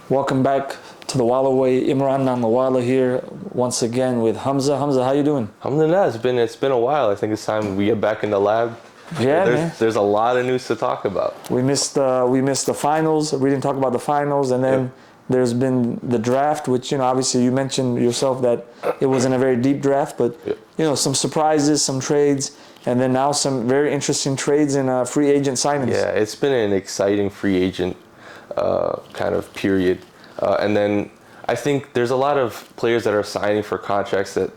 Welcome back to the WalaWay. Imran Namawala here once again with Hamza. Hamza, how you doing? Alhamdulillah, it's been a while. I think it's time we get back in the lab. Yeah, man. There's a lot of news to talk about. We missed the finals. We didn't talk about the finals, and then there's been the draft, which obviously you mentioned yourself that it wasn't a very deep draft, but some surprises, some trades, and then now some very interesting trades and free agent signings. Yeah, it's been an exciting free agent kind of period, and then I think there's a lot of players that are signing for contracts that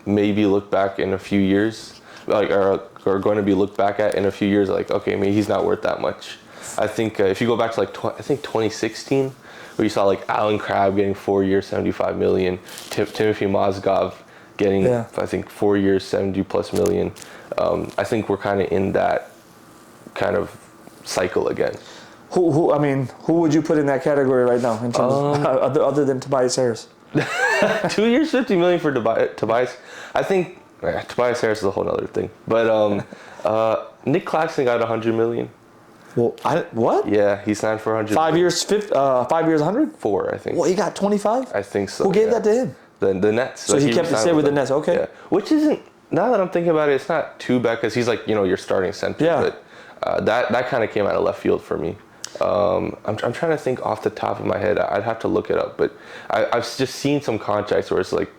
maybe look back in a few years, like are going to be looked back at in a few years, like, okay, maybe he's not worth that much. I think if you go back to I think 2016, where you saw like Alan Crabb getting 4 years, 75 million, Timothy Mozgov getting I think 4 years, 70+ million. I think we're kind of in that kind of cycle again. Who would you put in that category right now in terms of, other than Tobias Harris? 2 years, 50 million for Tobias. I think Tobias Harris is a whole other thing. But Nick Claxton got 100 million. Well, what? Yeah, he signed for 100. 5 years, 5 years, 100? 4, I think. Well, he got 25? I think so. Who gave that to him? The Nets. So he kept it stay with the Nets. Okay. Yeah. Which isn't, now that I'm thinking about it, it's not too bad because he's like, your starting center. Yeah. But that kind of came out of left field for me. I'm trying to think off the top of my head. I'd have to look it up, but I've just seen some contracts where it's like,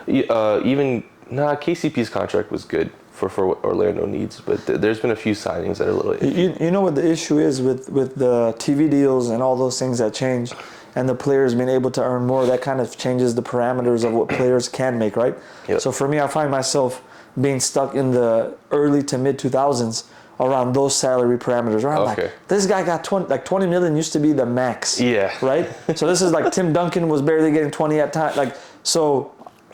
KCP's contract was good for what Orlando needs, but there's been a few signings that are a little iffy. You know what the issue is with the TV deals and all those things that change, and the players being able to earn more, that kind of changes the parameters of what players can make, right? Yep. So for me, I find myself being stuck in the early to mid 2000s around those salary parameters. Around like, this guy got 20 million used to be the max. Yeah. Right? So this is like Tim Duncan was barely getting 20 at time. Like, so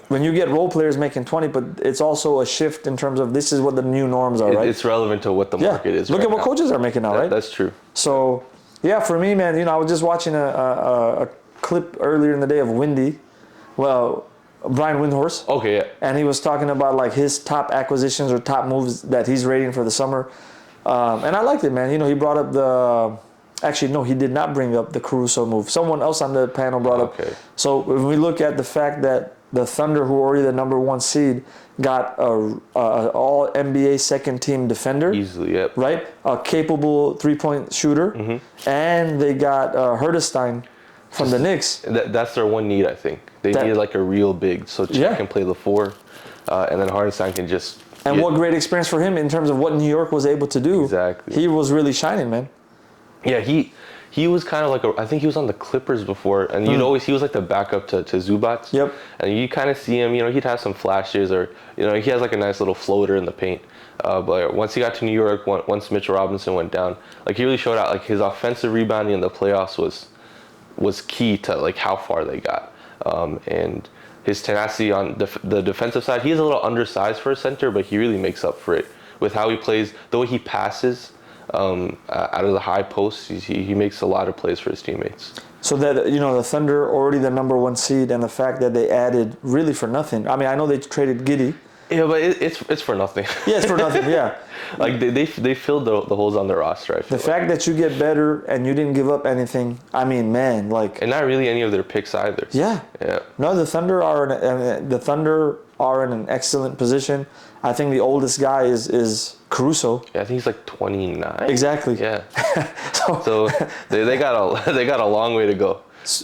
when you get role players making 20, but it's also a shift in terms of this is what the new norms are, right? It's relevant to what the market is. Look at what coaches are making now, right? That's true. So, yeah, for me, man, I was just watching a clip earlier in the day of Brian Windhorst. Okay, yeah. And he was talking about like his top acquisitions or top moves that he's rating for the summer. And I liked it, man. He brought up actually, no, he did not bring up the Caruso move. Someone else on the panel brought up. So when we look at the fact that the Thunder, who are already the number 1 seed, got a all NBA second team defender. Easily, yep. Right? A capable 3-point shooter. Mm-hmm. And they got Herdestein from the Knicks. That's their one need, I think. They need like a real big, so Chet can play the 4, and then Hardenstein can just... And what great experience for him in terms of what New York was able to do. Exactly. He was really shining, man. Yeah, he was kind of like I think he was on the Clippers before, and he was like the backup to Zubac. Yep. And you kind of see him, he'd have some flashes, or he has like a nice little floater in the paint. But once he got to New York, once Mitchell Robinson went down, like he really showed out. Like his offensive rebounding in the playoffs was key to like how far they got. And his tenacity on the defensive side, he is a little undersized for a center, but he really makes up for it with how he plays, the way he passes out of the high post. He makes a lot of plays for his teammates. So that, the Thunder already the number 1 seed, and the fact that they added really for nothing. I mean, I know they traded Giddey. Yeah, but it's for nothing. Yeah, it's for nothing, yeah. Like they filled the holes on their roster, I feel The fact that you get better and you didn't give up anything, I mean, man, like... And not really any of their picks either. Yeah. Yeah. No, the Thunder are in an excellent position. I think the oldest guy is Caruso. Yeah, I think he's like 29. Exactly. Yeah. so they got a long way to go.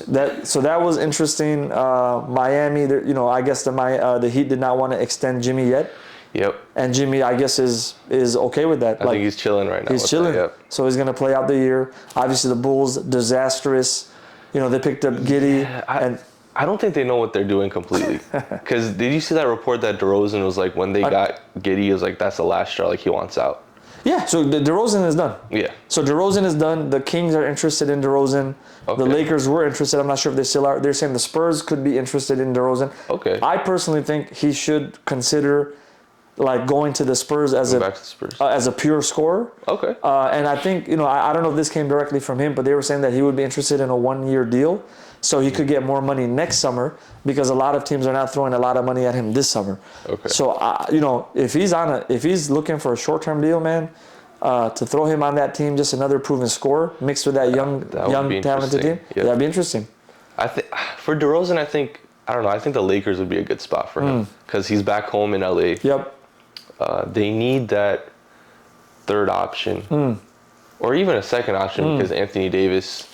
That was interesting. Miami, I guess the Heat did not want to extend Jimmy yet. Yep. And Jimmy, I guess, is okay with that. I think he's chilling right now. He's chilling. Yep. So he's going to play out the year. Obviously, the Bulls, disastrous. They picked up Giddey. Yeah, I don't think they know what they're doing completely. Because did you see that report that DeRozan was like, when they got Giddey, he was like, that's the last straw, like he wants out. Yeah, so DeRozan is done. Yeah. So DeRozan is done. The Kings are interested in DeRozan. Okay. The Lakers were interested. I'm not sure if they still are. They're saying the Spurs could be interested in DeRozan. Okay. I personally think he should consider like going to the Spurs as a pure scorer. Okay. And I think, I don't know if this came directly from him, but they were saying that he would be interested in a 1-year deal. So he could get more money next summer because a lot of teams are not throwing a lot of money at him this summer. Okay. So, if he's looking for a short-term deal, man, to throw him on that team, just another proven scorer mixed with that young talented team. Yep. That'd be interesting. I think for DeRozan, I don't know. I think the Lakers would be a good spot for him because he's back home in LA. Yep. They need that third option, or even a second option because Anthony Davis,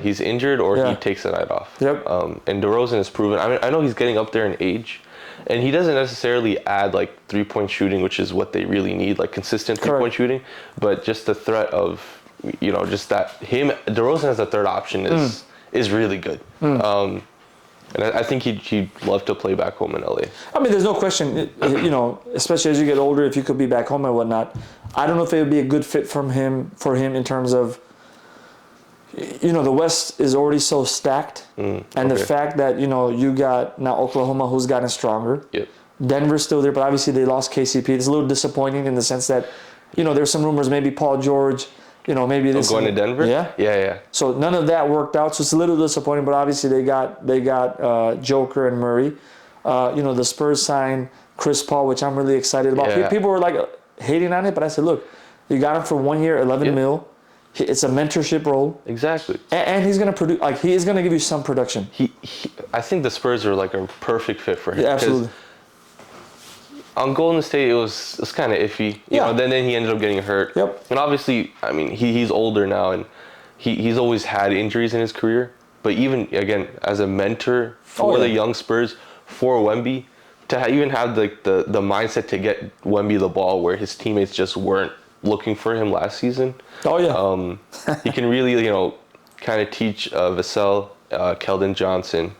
he's injured or he takes a night off. Yep. And DeRozan has proven. I mean, I know he's getting up there in age, and he doesn't necessarily add like 3-point shooting, which is what they really need, like consistent 3-point shooting. But just the threat of, just that DeRozan as a third option is really good. And I think he'd love to play back home in LA. I mean, there's no question, especially as you get older, if you could be back home and whatnot. I don't know if it would be a good fit for him in terms of, the West is already so stacked. And the fact that, you got now Oklahoma, who's gotten stronger. Yep. Denver's still there, but obviously they lost KCP. It's a little disappointing in the sense that, there's some rumors maybe Paul George, maybe this going to Denver. Yeah. So none of that worked out. So it's a little disappointing. But obviously they got Joker and Murray. The Spurs signed Chris Paul, which I'm really excited about. Yeah. People were like hating on it, but I said, look, you got him for 1 year, 11 mil. It's a mentorship role. Exactly. And he's gonna produce. Like he is gonna give you some production. I think the Spurs are like a perfect fit for him. Yeah, absolutely. On Golden State, it was kind of iffy. Then he ended up getting hurt. Yep. And obviously, I mean, he's older now, and he's always had injuries in his career. But even, again, as a mentor for the young Spurs, for Wemby, to even have the mindset to get Wemby the ball where his teammates just weren't looking for him last season. Oh, yeah. He can really, kind of teach Vassell, Keldon Johnson,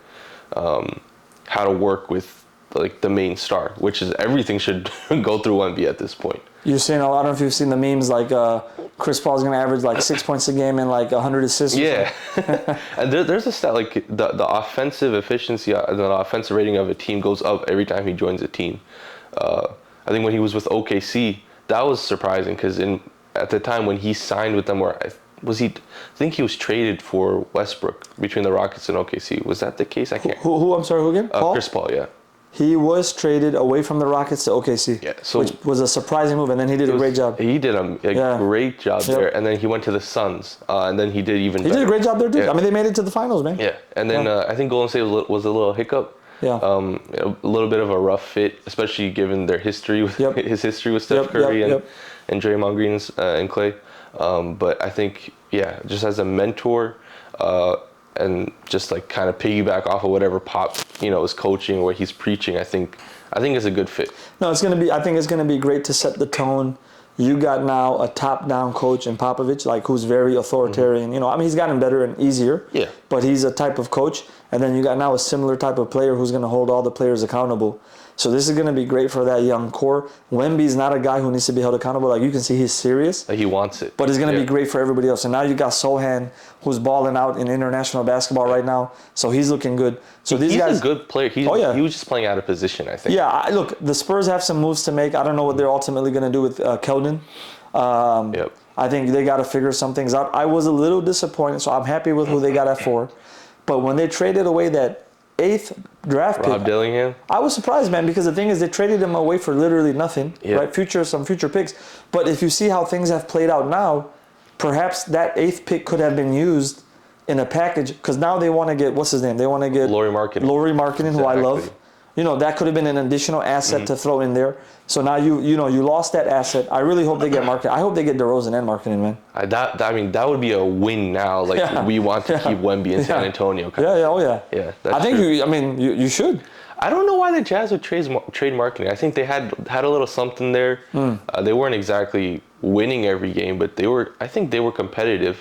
how to work with like the main star, which is everything should go through Wemby at this point. You're saying, I don't know if you've seen the memes, like Chris Paul's going to average like 6 points a game and like 100 assists. Yeah. And there's a stat, like the offensive efficiency, the offensive rating of a team goes up every time he joins a team. I think when he was with OKC, that was surprising because at the time when he signed with them, I think he was traded for Westbrook between the Rockets and OKC. Was that the case? I can't. Who? I'm sorry, who again? Paul? Chris Paul, yeah. He was traded away from the Rockets to OKC, which was a surprising move, and then he did a great job. He did a great job there, and then he went to the Suns, and then he did even better. He did a great job there, too. Yeah. I mean, they made it to the finals, man. Yeah, and then I think Golden State was a little hiccup. Yeah. A little bit of a rough fit, especially given their history with his history with Steph Curry and Draymond Green and Clay. But I think, just as a mentor, and just like kind of piggyback off of whatever Pop, is coaching or what he's preaching, I think it's a good fit. No, I think it's gonna be great to set the tone. You got now a top-down coach in Popovich, like who's very authoritarian. He's gotten better and easier. Yeah. But he's a type of coach, and then you got now a similar type of player who's gonna hold all the players accountable. So this is gonna be great for that young core. Wemby's not a guy who needs to be held accountable. Like you can see, he's serious. Like he wants it. But it's gonna be great for everybody else. And now you got Sohan, who's balling out in international basketball right now. So he's looking good. So these guys, he's a good player. He was just playing out of position, I think. Yeah, look, the Spurs have some moves to make. I don't know what they're ultimately gonna do with Keldon. I think they got to figure some things out. I was a little disappointed, so I'm happy with who they got at 4. But when they traded away that 8th draft pick, Rob Dillingham, I was surprised, man, because the thing is they traded him away for literally nothing, right? Some future picks. But if you see how things have played out now, perhaps that 8th pick could have been used in a package because now they want to get, what's his name? They want to get Lauri Markkanen, who I love. That could have been an additional asset to throw in there. So now you lost that asset. I really hope they get Markkanen. I hope they get DeRozan and Markkanen, man. That would be a win now. Like we want to keep Wemby in San Antonio. Yeah. I think you should. I don't know why the Jazz would trade Markkanen. I think they had a little something there. They weren't exactly winning every game, but I think they were competitive.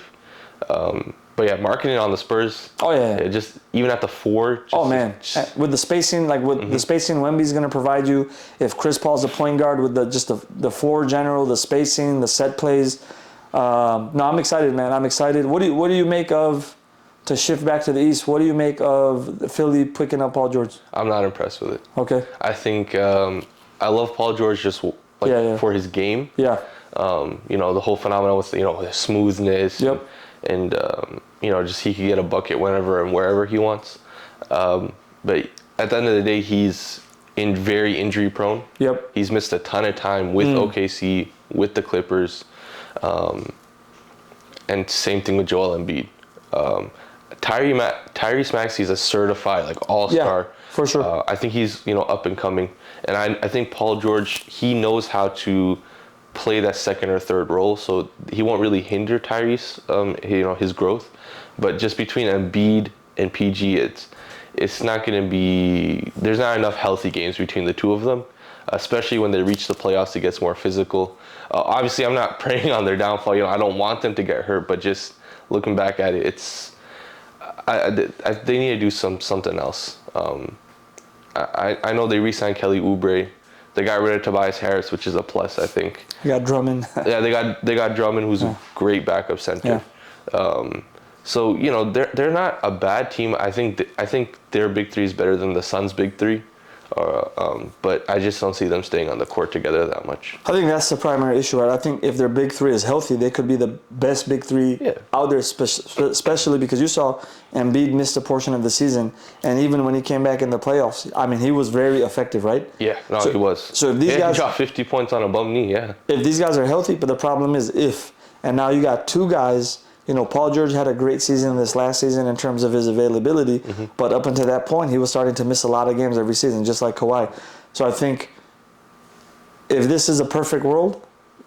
But yeah, Markkanen on the Spurs. Oh yeah. Just even at the 4. With the spacing, the spacing Wemby's going to provide you. If Chris Paul's the point guard with the floor general, the spacing, the set plays. No, I'm excited, man. I'm excited. What do you make of, to shift back to the East? What do you make of Philly picking up Paul George? I'm not impressed with it. Okay. I think I love Paul George just for his game. Yeah. The whole phenomenon with the smoothness. Yep. And just he could get a bucket whenever and wherever he wants. But at the end of the day, he's very injury prone. Yep. He's missed a ton of time with OKC with the Clippers. And same thing with Joel Embiid. Tyrese Maxey is a certified like all-star. Yeah, for sure. I think he's up and coming, and I think Paul George, he knows how to play that second or third role, so he won't really hinder Tyrese, his growth. But just between Embiid and PG, it's not going to be. There's not enough healthy games between the two of them, especially when they reach the playoffs. It gets more physical. Obviously, I'm not preying on their downfall. I don't want them to get hurt, but just looking back at it, they need to do something else. I know they re-signed Kelly Oubre. They got rid of Tobias Harris, which is a plus, I think. You got Drummond. Yeah, they got Drummond, who's a great backup center. Yeah. So they're not a bad team. I think their big three is better than the Suns' big three. But I just don't see them staying on the court together that much. I think that's the primary issue, right? I think if their big three is healthy, they could be the best big three out there, especially because you saw Embiid missed a portion of the season, and even when he came back in the playoffs, I mean, he was very effective, right? Yeah, he was. So if these guys he dropped 50 points on a bum knee, If these guys are healthy, but the problem is and now you got two guys. Paul George had a great season this last season in terms of his availability, but up until that point, he was starting to miss a lot of games every season, just like Kawhi. So I think if this is a perfect world,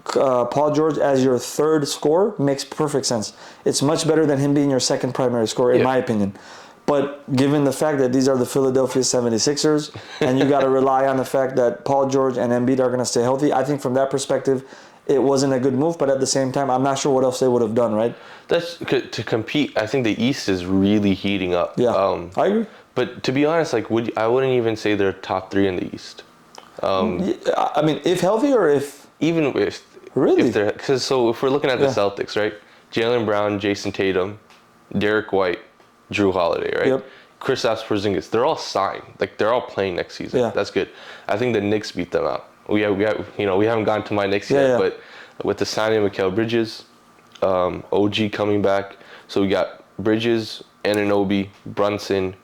Paul George as your third scorer makes perfect sense. It's much better than him being your second primary scorer, in my opinion. But given the fact that these are the Philadelphia 76ers, and you got to rely on the fact that Paul George and Embiid are going to stay healthy, I think from that perspective, it wasn't a good move, but at the same time, I'm not sure what else they would have done, right? That's to compete. I think the East is really heating up. Yeah, I agree. But to be honest, I wouldn't even say they're top three in the East. I mean, if healthy or if even if really, so if we're looking at the Celtics, right? Jaylen Brown, Jason Tatum, Derek White, Drew Holiday, right? Yep. Kristaps Porzingis, they're all signed. Like they're all playing next season. Yeah. That's good. I think the Knicks beat them out. We haven't gone to my Knicks yet, but with the signing of Mikal Bridges, OG coming back, so we got Bridges, Anunoby, Brunson,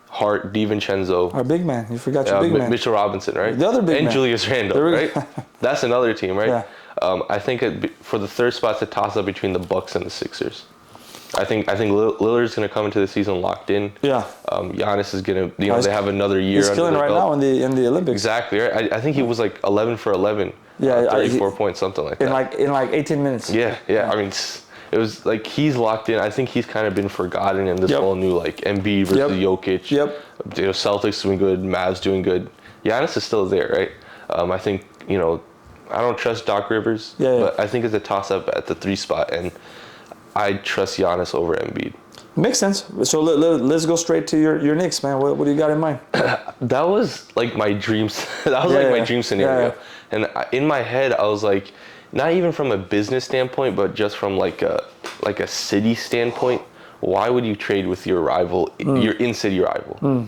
Hart, DiVincenzo. Our big man. You forgot your big man. Mitchell Robinson, right? The other big man. And Julius Randle, right? That's another team, right? Yeah. I think for the third spot, it's a toss-up between the Bucks and the Sixers. I think Lillard's going to come into the season locked in. Yeah. Giannis is going to, they have another year. He's killing right now in the Olympics. Exactly. Right. I think he was like 11 for 11. Yeah. 34 points, something like that. In like 18 minutes. Yeah. I mean, it was like he's locked in. I think he's kind of been forgotten in this whole new like Embiid versus Jokic. Yep. Celtics doing good, Mavs doing good. Giannis is still there, right? I think I don't trust Doc Rivers, but I think it's a toss-up at the 3 spot, and I trust Giannis over Embiid. Makes sense. So let's go straight to your Knicks, man. What do you got in mind? That was like my dreams. That was my dream scenario. And in my head, I was like, not even from a business standpoint, but just from like a city standpoint. Why would you trade with your rival, your in-city rival?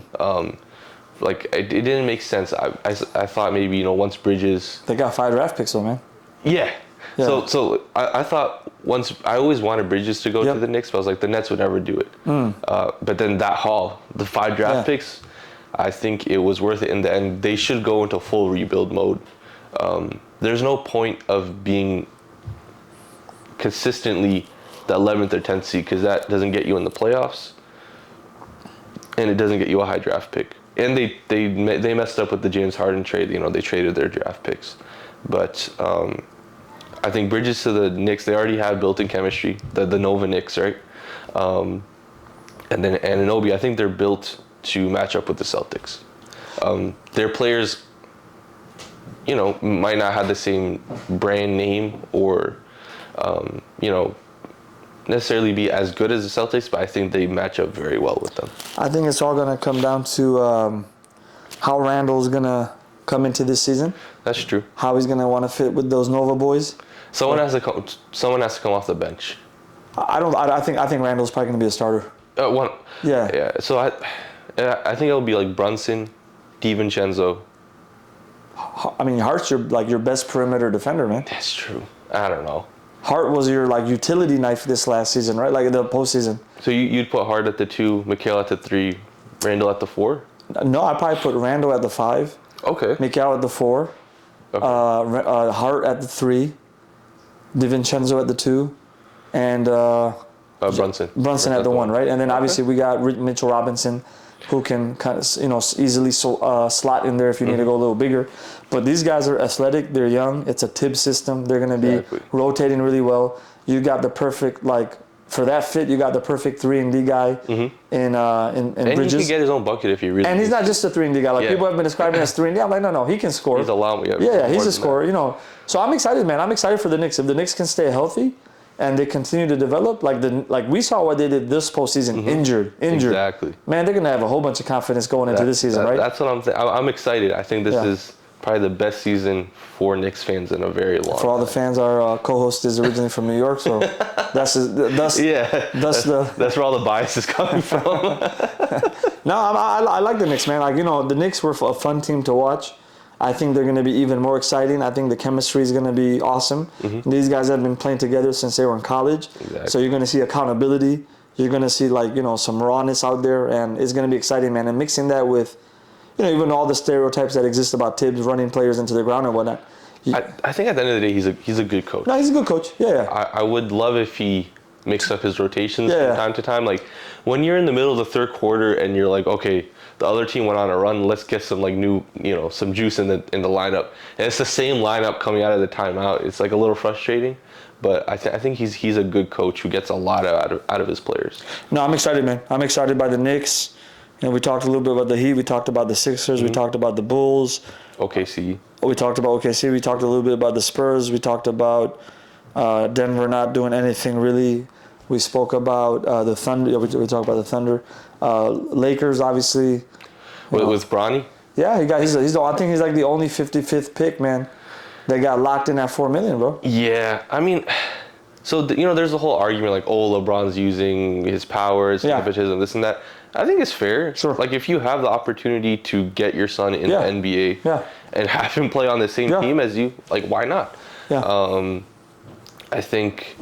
Like it didn't make sense. I thought maybe once Bridges. They got 5 draft picks though, man. Yeah. So I thought once I always wanted Bridges to go to the Knicks, but I was like the Nets would never do it. But then that haul, the 5 draft picks, I think it was worth it in the end. They should go into full rebuild mode. There's no point of being consistently the 11th or 10th seed because that doesn't get you in the playoffs, and it doesn't get you a high draft pick. And they messed up with the James Harden trade. They traded their draft picks, but. I think Bridges to the Knicks, they already have built-in chemistry, the Nova Knicks, right? And then Anunoby, I think they're built to match up with the Celtics. Their players, might not have the same brand name or, necessarily be as good as the Celtics, but I think they match up very well with them. I think it's all going to come down to how Randall's going to come into this season. That's true. How he's going to want to fit with those Nova boys. Someone has to come off the bench. I think Randall's probably going to be a starter. Yeah. So I think it'll be like Brunson, DiVincenzo. I mean, Hart's your best perimeter defender, man. That's true. I don't know. Hart was your utility knife this last season, right? Like the postseason. So you'd put Hart at the 2, Mikal at the 3, Randall at the 4? No, I'd probably put Randall at the 5. Okay. Mikal at the 4. Okay. Hart at the 3. DiVincenzo at the 2, and Brunson at the 1, right? And then obviously we got Mitchell Robinson, who can kind of, easily slot in there if you need to go a little bigger. But these guys are athletic. They're young. It's a Tibbs system. They're going to be rotating really well. You got the perfect, for that fit, you got the perfect 3-and-D guy in and Bridges. He can get his own bucket if he really. And he's not just a 3-and-D guy. People have been describing him as 3-and-D. I'm like, no, he can score. He's allowing. He's a scorer. So I'm excited, man. I'm excited for the Knicks. If the Knicks can stay healthy and they continue to develop, like we saw what they did this postseason, injured. Exactly. Man, they're gonna have a whole bunch of confidence going into this season, right? That's what I'm saying. I'm excited. I think this is probably the best season for Knicks fans in a very long time. For all the fans, our co-host is originally from New York, so that's where all the bias is coming from. No, I like the Knicks, man. The Knicks were a fun team to watch. I think they're going to be even more exciting. I think the chemistry is going to be awesome. These guys have been playing together since they were in college. Exactly. So you're going to see accountability. You're going to see some rawness out there, and it's going to be exciting, man. And mixing that with, even all the stereotypes that exist about Tibbs running players into the ground and whatnot. I think at the end of the day, he's a good coach. No, he's a good coach. Yeah. I would love if he mixed up his rotations from time to time. Like when you're in the middle of the third quarter and you're like, okay, the other team went on a run. Let's get some new, some juice in the lineup. And it's the same lineup coming out of the timeout. It's like a little frustrating, but I think he's a good coach who gets a lot out of his players. No, I'm excited, man. I'm excited by the Knicks. We talked a little bit about the Heat. We talked about the Sixers. We talked about the Bulls. OKC. We talked about OKC. We talked a little bit about the Spurs. We talked about Denver not doing anything really. We spoke about the Thunder. We talked about the Thunder. Lakers, obviously. With Bronny? Yeah, I think he's like the only 55th pick, man. They got locked in at $4 million, bro. Yeah, I mean, so there's a whole argument like, LeBron's using his powers, nepotism, this and that. I think it's fair. Sure. Like if you have the opportunity to get your son in the NBA and have him play on the same team as you, like why not? Yeah. I think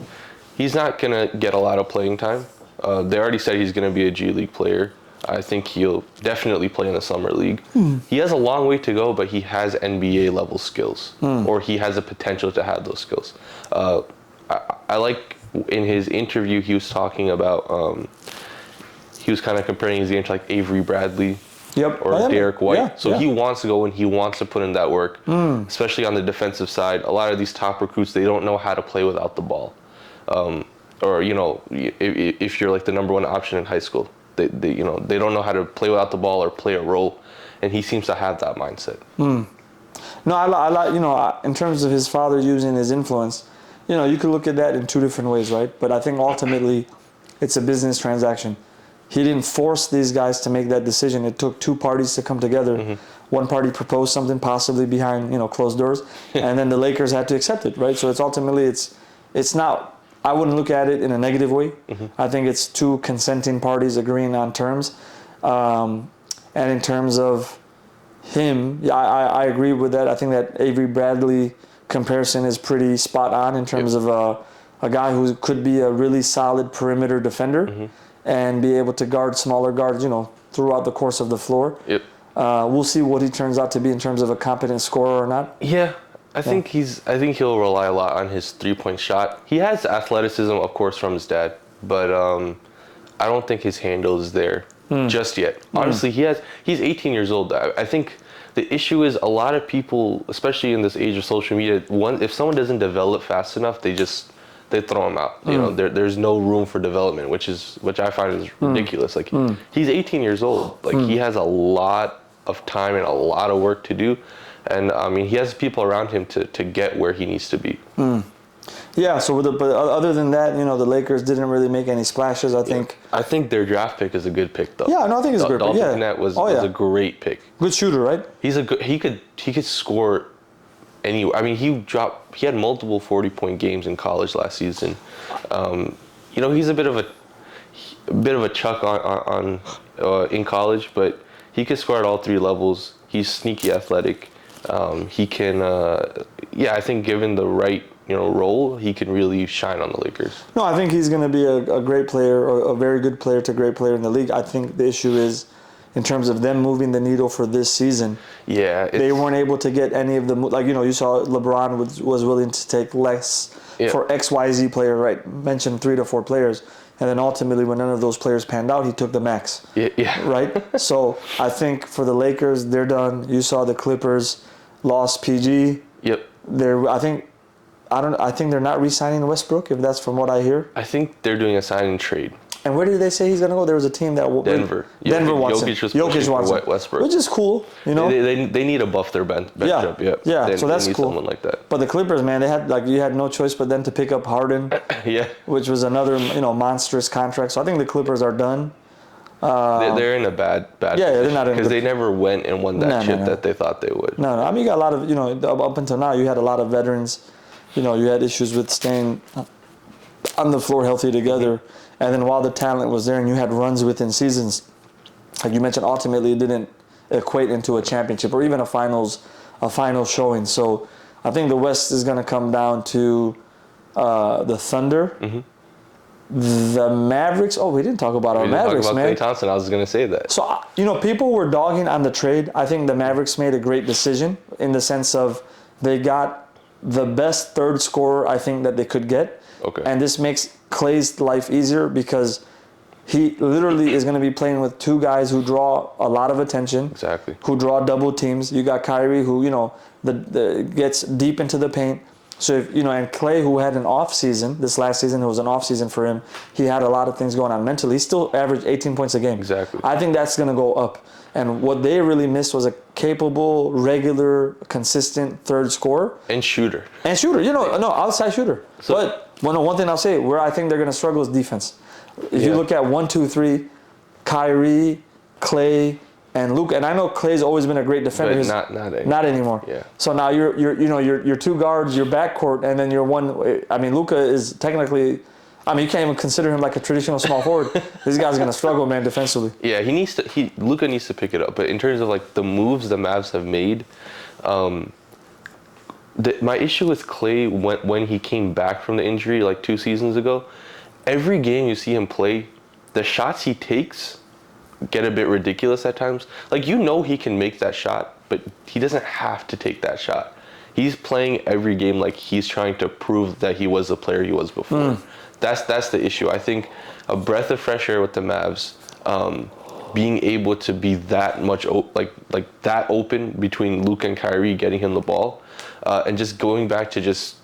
he's not gonna get a lot of playing time. They already said he's gonna be a G League player. I think he'll definitely play in the summer league. He has a long way to go, but he has NBA level skills, or he has the potential to have those skills. I like in his interview he was talking about. He was kind of comparing his game to like Avery Bradley or Derek White. He wants to go and he wants to put in that work, especially on the defensive side. A lot of these top recruits, they don't know how to play without the ball. Or, if you're like the number one option in high school, they don't know how to play without the ball or play a role. And he seems to have that mindset. No, I like, in terms of his father using his influence, you could look at that in two different ways, right? But I think ultimately it's a business transaction. He didn't force these guys to make that decision. It took two parties to come together. One party proposed something possibly behind, closed doors, and then the Lakers had to accept it, right? So it's ultimately, it's not, I wouldn't look at it in a negative way. I think it's two consenting parties agreeing on terms. And in terms of him, I agree with that. I think that Avery Bradley comparison is pretty spot on in terms of a guy who could be a really solid perimeter defender. And be able to guard smaller guards, throughout the course of the floor. We'll see what he turns out to be in terms of a competent scorer or not. Yeah, I think he'll rely a lot on his 3-point shot. He has athleticism, of course, from his dad, but I don't think his handle is there just yet. Honestly, he's 18 years old. I think the issue is a lot of people, especially in this age of social media, if someone doesn't develop fast enough, they throw him out. There's no room for development, which I find is ridiculous. Like he's 18 years old. Like he has a lot of time and a lot of work to do, and I mean he has people around him to get where he needs to be. Yeah. So, but other than that, the Lakers didn't really make any splashes. I think their draft pick is a good pick, though. Yeah, no, I think it's a great pick. Yeah, Dalton was a great pick. Good shooter, right? He could score. Anyway, I mean, he had multiple 40-point games in college last season. He's a bit of a chuck on in college, but he can score at all three levels. He's sneaky athletic. He can, I think given the right role, he can really shine on the Lakers. No, I think he's going to be a great player, or a very good player to great player in the league. I think the issue is, in terms of them moving the needle for this season. Yeah, They weren't able to get any of the, like, you saw LeBron was willing to take less for XYZ player, right? Mentioned 3 to 4 players. And then ultimately, when none of those players panned out, he took the max. Yeah. Right? So I think for the Lakers, they're done. You saw the Clippers lost PG. Yep. I think they're not re-signing Westbrook, if that's from what I hear. I think they're doing a sign and trade. And where did they say he's going to go? There was a team that... Denver. Denver wants him. Jokic wants Westbrook. Which is cool, They need to buff their bench up. Yeah, so that's they need cool. someone like that. But the Clippers, man, you had no choice but then to pick up Harden. Yeah. Which was another, monstrous contract. So I think the Clippers are done. They're in a bad they're not in because they never went and won that chip that they thought they would. No. I mean, you got a lot of, up until now, you had a lot of veterans. You had issues with staying on the floor healthy together. Mm-hmm. And then while the talent was there and you had runs within seasons, like you mentioned, ultimately it didn't equate into a championship or even a final showing. So I think the West is going to come down to the Thunder, the Mavericks. Oh, we didn't talk about our Mavericks, man. Man. Klay Thompson, I was going to say that. So, people were dogging on the trade. I think the Mavericks made a great decision in the sense of they got the best third scorer I think that they could get. Okay. And this makes Klay's life easier because he literally is going to be playing with 2 guys who draw a lot of attention. Exactly. Who draw double teams. You got Kyrie who, gets deep into the paint. So, and Klay, who had an off season, this last season, it was an off season for him. He had a lot of things going on mentally. He still averaged 18 points a game. Exactly. I think that's going to go up. And what they really missed was a capable, regular, consistent third scorer. And shooter. Outside shooter. But one thing I'll say, where I think they're going to struggle is defense. If you look at 1, 2, 3, Kyrie, Klay, and Luka, and I know Klay's always been a great defender. But not anymore. Yeah. So now you're 2 guards, your backcourt, and then you're 1. I mean, Luka is technically. I mean, you can't even consider him like a traditional small forward. This guy's gonna struggle, man, defensively. Yeah, Luka needs to pick it up. But in terms of like the moves the Mavs have made, my issue with Klay when he came back from the injury like 2 seasons ago, every game you see him play, the shots he takes get a bit ridiculous at times. Like, he can make that shot, but he doesn't have to take that shot. He's playing every game like he's trying to prove that he was the player he was before. That's the issue. I think a breath of fresh air with the Mavs, being able to be that much like that open between Luke and Kyrie, getting him the ball, and just going back to just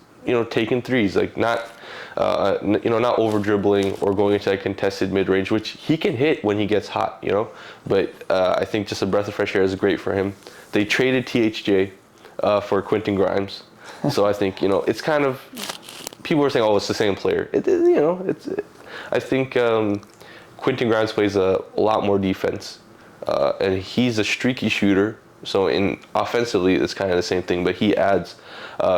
taking threes, like not over dribbling or going into a contested mid range, which he can hit when he gets hot, But I think just a breath of fresh air is great for him. They traded THJ for Quentin Grimes, so I think it's kind of. People were saying, "Oh, it's the same player." I think Quentin Grimes plays a lot more defense, and he's a streaky shooter. So offensively, it's kind of the same thing, but he adds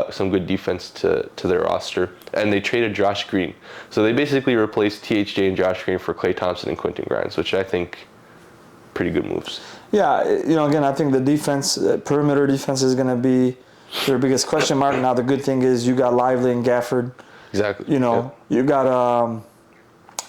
some good defense to their roster. And they traded Josh Green, so they basically replaced THJ and Josh Green for Klay Thompson and Quentin Grimes, which I think pretty good moves. Yeah, again, I think the defense, perimeter defense, is going to be their biggest question mark. Now the good thing is you got Lively and Gafford. Exactly. You got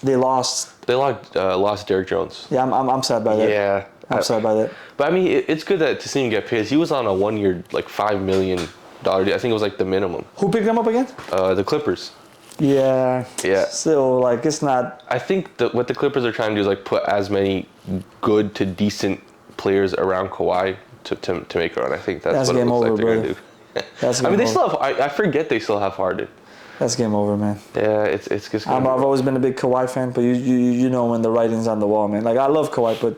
they lost. They lost Derrick Jones. Yeah, I'm sad by that. Yeah, I'm sad by that. But I mean, it's good to see him get paid. He was on a 1-year like $5 million deal. I think it was like the minimum. Who picked him up again? The Clippers. Yeah. Still, like, it's not. I think what the Clippers are trying to do is like put as many good to decent players around Kawhi to make a run. I think that's what it looks like they're gonna do. I mean, they still have. I forget they still have Harden. That's game over, man. Yeah, it's just. I've always been a big Kawhi fan, but you know when the writing's on the wall, man. Like, I love Kawhi, but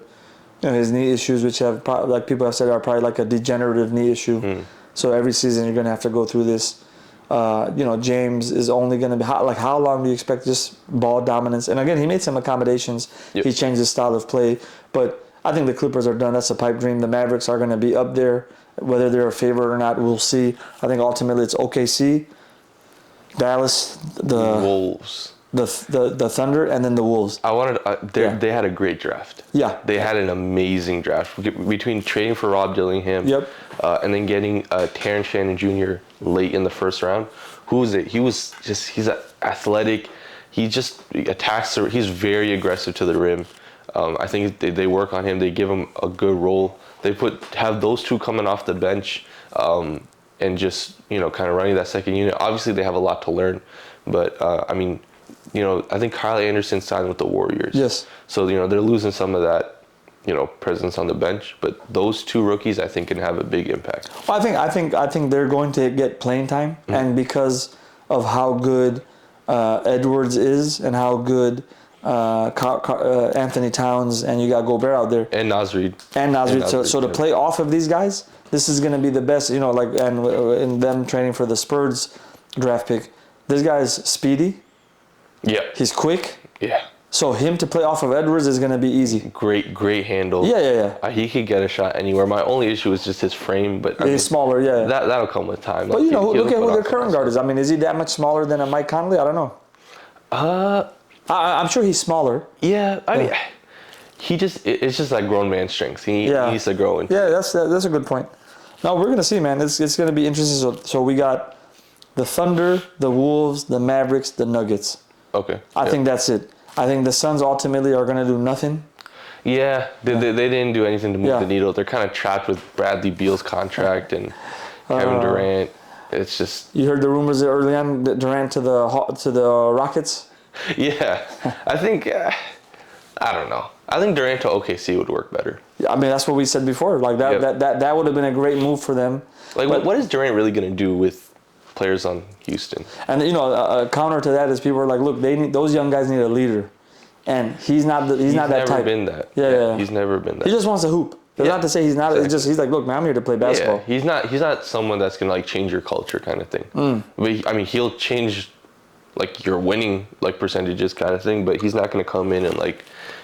his knee issues, which have like people have said are probably like a degenerative knee issue. So every season you're gonna have to go through this. James is only gonna be how long do you expect just ball dominance? And again, he made some accommodations. Yep. He changed his style of play, but I think the Clippers are done. That's a pipe dream. The Mavericks are gonna be up there. Whether they're a favorite or not, we'll see. I think ultimately it's OKC, Dallas, the Wolves, the Thunder, and then the Wolves. They had a great draft. Yeah, they had an amazing draft between trading for Rob Dillingham. Yep. And then getting Terrence Shannon Jr. late in the first round. He's athletic. He just attacks. He's very aggressive to the rim. I think they work on him. They give him a good role. They have those two coming off the bench and just, kind of running that second unit. Obviously, they have a lot to learn. But, I mean, I think Kyle Anderson signed with the Warriors. Yes. So, they're losing some of that, presence on the bench. But those two rookies, I think, can have a big impact. Well, I think they're going to get playing time. And because of how good Edwards is and how good Anthony Towns and you got Gobert out there. And Nasrid. So to play off of these guys, this is going to be the best, and in them training for the Spurs draft pick. This guy's speedy. Yeah. He's quick. Yeah. So him to play off of Edwards is going to be easy. Great handle. Yeah. He could get a shot anywhere. My only issue is just his frame, but he's smaller, yeah. That'll come with time. But look at who their current guard is. I mean, is he that much smaller than a Mike Conley? I don't know. I'm sure he's smaller. Yeah, I mean, it's just like grown man strength. He needs to grow into. Yeah, that's a good point. No, we're gonna see, man. It's gonna be interesting. So we got the Thunder, the Wolves, the Mavericks, the Nuggets. Okay. I think that's it. I think the Suns ultimately are gonna do nothing. Yeah, they didn't do anything to move the needle. They're kind of trapped with Bradley Beal's contract and Kevin Durant. It's just. You heard the rumors early on, Durant to the Rockets. Yeah, I think. I don't know. I think Durant to OKC would work better. Yeah, I mean that's what we said before. Like that would have been a great move for them. Like, what is Durant really gonna do with players on Houston? And a counter to that is people are like, look, those young guys need a leader, and he's not that type. He's never been that. Yeah. He's never been that. He just wants to hoop. It's not to say he's not. Exactly. It's just he's like, look, man, I'm here to play basketball. Yeah, he's not someone that's gonna like change your culture kind of thing. But I mean, he'll change like your winning like percentages kind of thing. But he's not gonna come in and like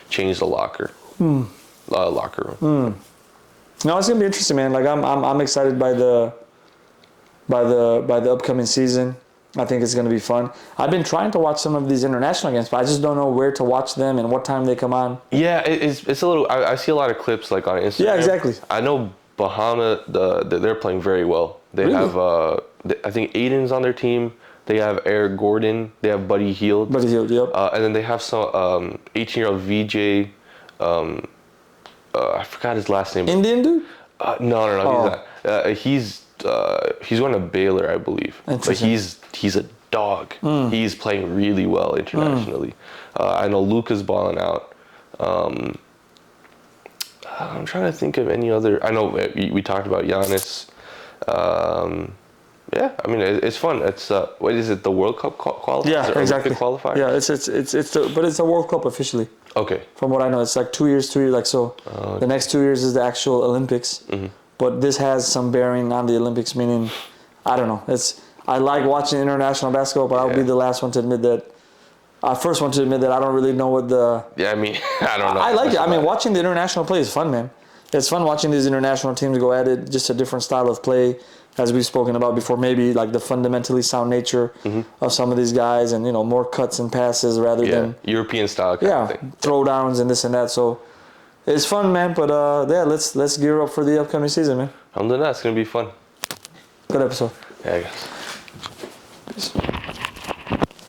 change the locker room. No, it's gonna be interesting, man. Like I'm excited by the upcoming season. I think it's gonna be fun. I've been trying to watch some of these international games, but I just don't know where to watch them and what time they come on. Yeah, it's a little. I see a lot of clips like on Instagram. Yeah, exactly. I know Bahama. They're playing very well. They really? have I think Aiden's on their team. They have Eric Gordon. They have Buddy Hield. Yep. And then they have some 18-year-old VJ. I forgot his last name. Indian dude? No. He's not. He's going to Baylor, I believe. But he's a dog. He's playing really well internationally. I know Luka's balling out. I'm trying to think of any other. I know we talked about Giannis. Yeah, I mean it's fun. It's what is it? The World Cup qualifier? Yeah, exactly. Qualifier? Yeah, it's a World Cup officially. Okay. From what I know, it's like 2 years. Like so. The next 2 years is the actual Olympics. But this has some bearing on the Olympics. Meaning, I don't know. I like watching international basketball, but I'll be the last one to admit that. First one to admit that I don't really know what the. Yeah, I mean, I don't know. I like it. I mean, watching the international play is fun, man. It's fun watching these international teams go at it. Just a different style of play. As we've spoken about before, maybe like the fundamentally sound nature of some of these guys, and more cuts and passes rather than European style kind of thing. Throwdowns and this and that. So it's fun, man. But let's gear up for the upcoming season, man. Alhamdulillah, it's gonna be fun. Good episode. Yeah, I guess.